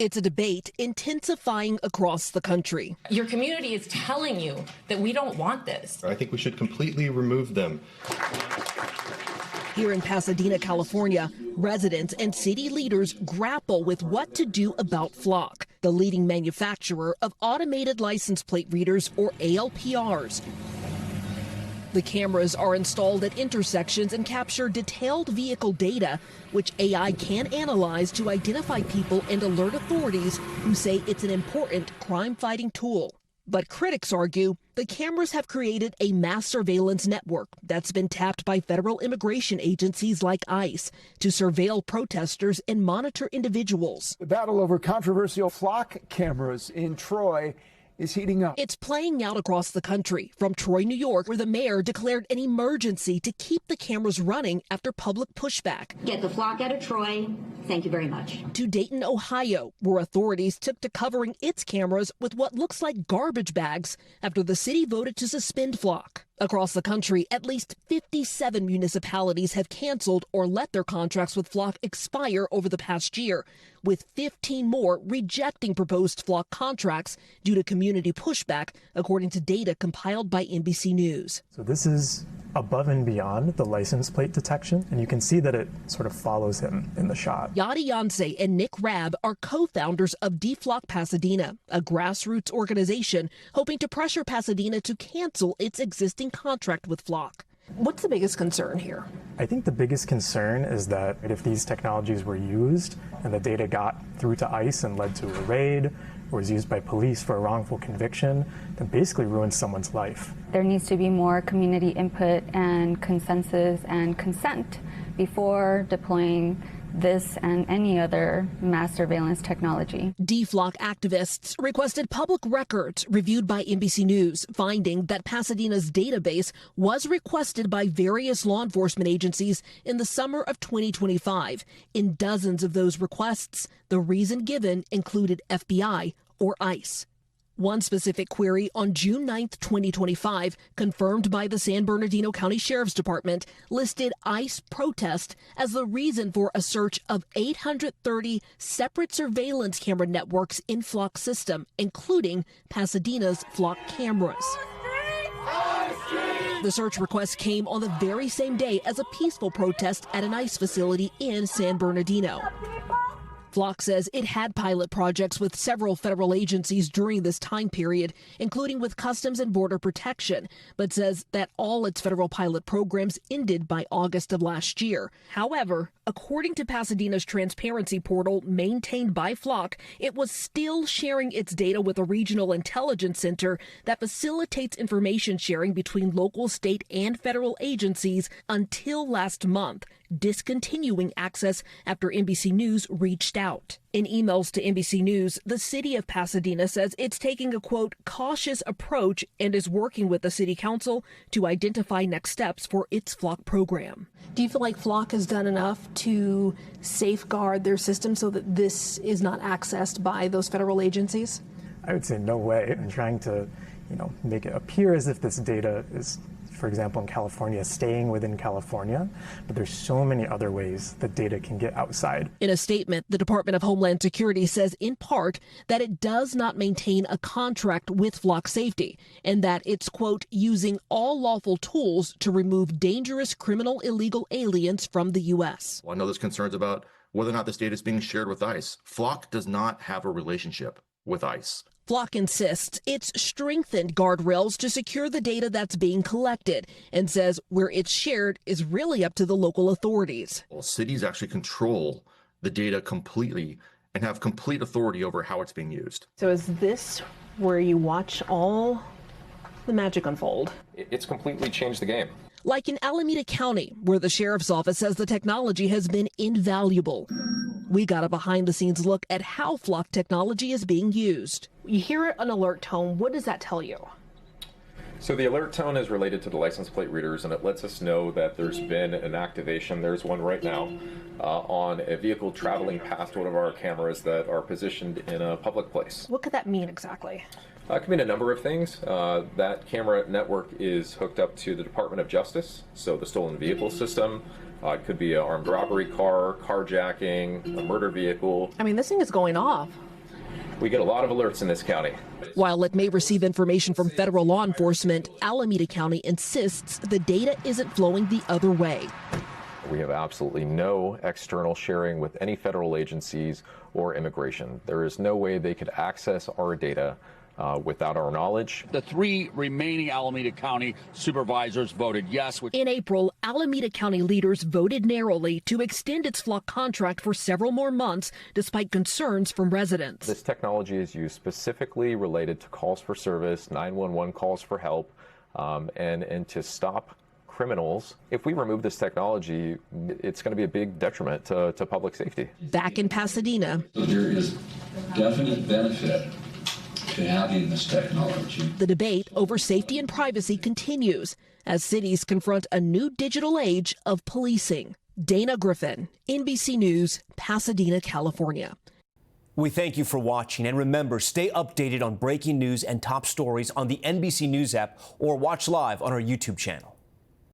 It's a debate intensifying across the country. Your community is telling you that we don't want this. I think we should completely remove them. Here in Pasadena, California, residents and city leaders grapple with what to do about Flock, the leading manufacturer of automated license plate readers, or ALPRs. The cameras are installed at intersections and capture detailed vehicle data, which AI can analyze to identify people and alert authorities who say it's an important crime-fighting tool. But critics argue the cameras have created a mass surveillance network that's been tapped by federal immigration agencies like ICE to surveil protesters and monitor individuals. The battle over controversial Flock cameras in Troy is heating up. It's playing out across the country, from Troy, New York, where the mayor declared an emergency to keep the cameras running after public pushback. Get the Flock out of Troy. Thank you very much. To Dayton, Ohio, where authorities took to covering its cameras with what looks like garbage bags after the city voted to suspend Flock. Across the country, at least 57 municipalities have canceled or let their contracts with Flock expire over the past year, with 15 more rejecting proposed Flock contracts due to community pushback, according to data compiled by NBC News. So this is above and beyond the license plate detection, and you can see that it sort of follows him in the shot. Yadi Yancey and Nick Rabb are co-founders of DFlock Pasadena, a grassroots organization hoping to pressure Pasadena to cancel its existing contract with Flock. What's the biggest concern here? I think the biggest concern is that if these technologies were used and the data got through to ICE and led to a raid, or was used by police for a wrongful conviction, then basically ruins someone's life. There needs to be more community input and consensus and consent before deploying this and any other mass surveillance technology. DFlock activists requested public records reviewed by NBC News, finding that Pasadena's database was requested by various law enforcement agencies in the summer of 2025. In dozens of those requests, the reason given included FBI or ICE. One specific query on June 9th, 2025, confirmed by the San Bernardino County Sheriff's Department, listed ICE protest as the reason for a search of 830 separate surveillance camera networks in Flock's system, including Pasadena's Flock cameras. The search request came on the very same day as a peaceful protest at an ICE facility in San Bernardino. Flock says it had pilot projects with several federal agencies during this time period, including with Customs and Border Protection, but says that all its federal pilot programs ended by August of last year. However, according to Pasadena's transparency portal maintained by Flock, it was still sharing its data with a regional intelligence center that facilitates information sharing between local, state, and federal agencies until last month, discontinuing access after NBC News reached out. In emails to NBC News, the city of Pasadena says it's taking a, quote, cautious approach and is working with the city council to identify next steps for its Flock program. Do you feel like Flock has done enough to safeguard their system so that this is not accessed by those federal agencies? I would say no way. And trying to, make it appear as if this data is, for example, in California, staying within California, but there's so many other ways that data can get outside. In a statement, the Department of Homeland Security says in part that it does not maintain a contract with Flock Safety and that it's, quote, using all lawful tools to remove dangerous criminal illegal aliens from the U.S. Well, I know there's concerns about whether or not this data is being shared with ICE. Flock does not have a relationship with ICE. Flock insists it's strengthened guardrails to secure the data that's being collected and says where it's shared is really up to the local authorities. Well, cities actually control the data completely and have complete authority over how it's being used. So is this where you watch all the magic unfold? It's completely changed the game. Like in Alameda County, where the sheriff's office says the technology has been invaluable. We got a behind-the-scenes look at how Flock technology is being used. You hear an alert tone. What does that tell you? So the alert tone is related to the license plate readers, and it lets us know that there's been an activation. There's one right now on a vehicle traveling past one of our cameras that are positioned in a public place. What could that mean exactly? It can mean a number of things. That camera network is hooked up to the Department of Justice, so the stolen vehicle system. It could be an armed robbery car, carjacking, a murder vehicle. I mean, this thing is going off. We get a lot of alerts in this county. While it may receive information from federal law enforcement, Alameda County insists the data isn't flowing the other way. We have absolutely no external sharing with any federal agencies or immigration. There is no way they could access our data without our knowledge. The 3 remaining Alameda County supervisors voted yes. In April, Alameda County leaders voted narrowly to extend its Flock contract for several more months, despite concerns from residents. This technology is used specifically related to calls for service, 911 calls for help, and to stop criminals. If we remove this technology, it's going to be a big detriment to public safety. Back in Pasadena, So there is definite benefit to having this technology. the debate over safety and privacy continues as cities confront a new digital age of policing. Dana Griffin, NBC News, Pasadena, California. We thank you for watching, and remember, stay updated on breaking news and top stories on the NBC News app or watch live on our YouTube channel.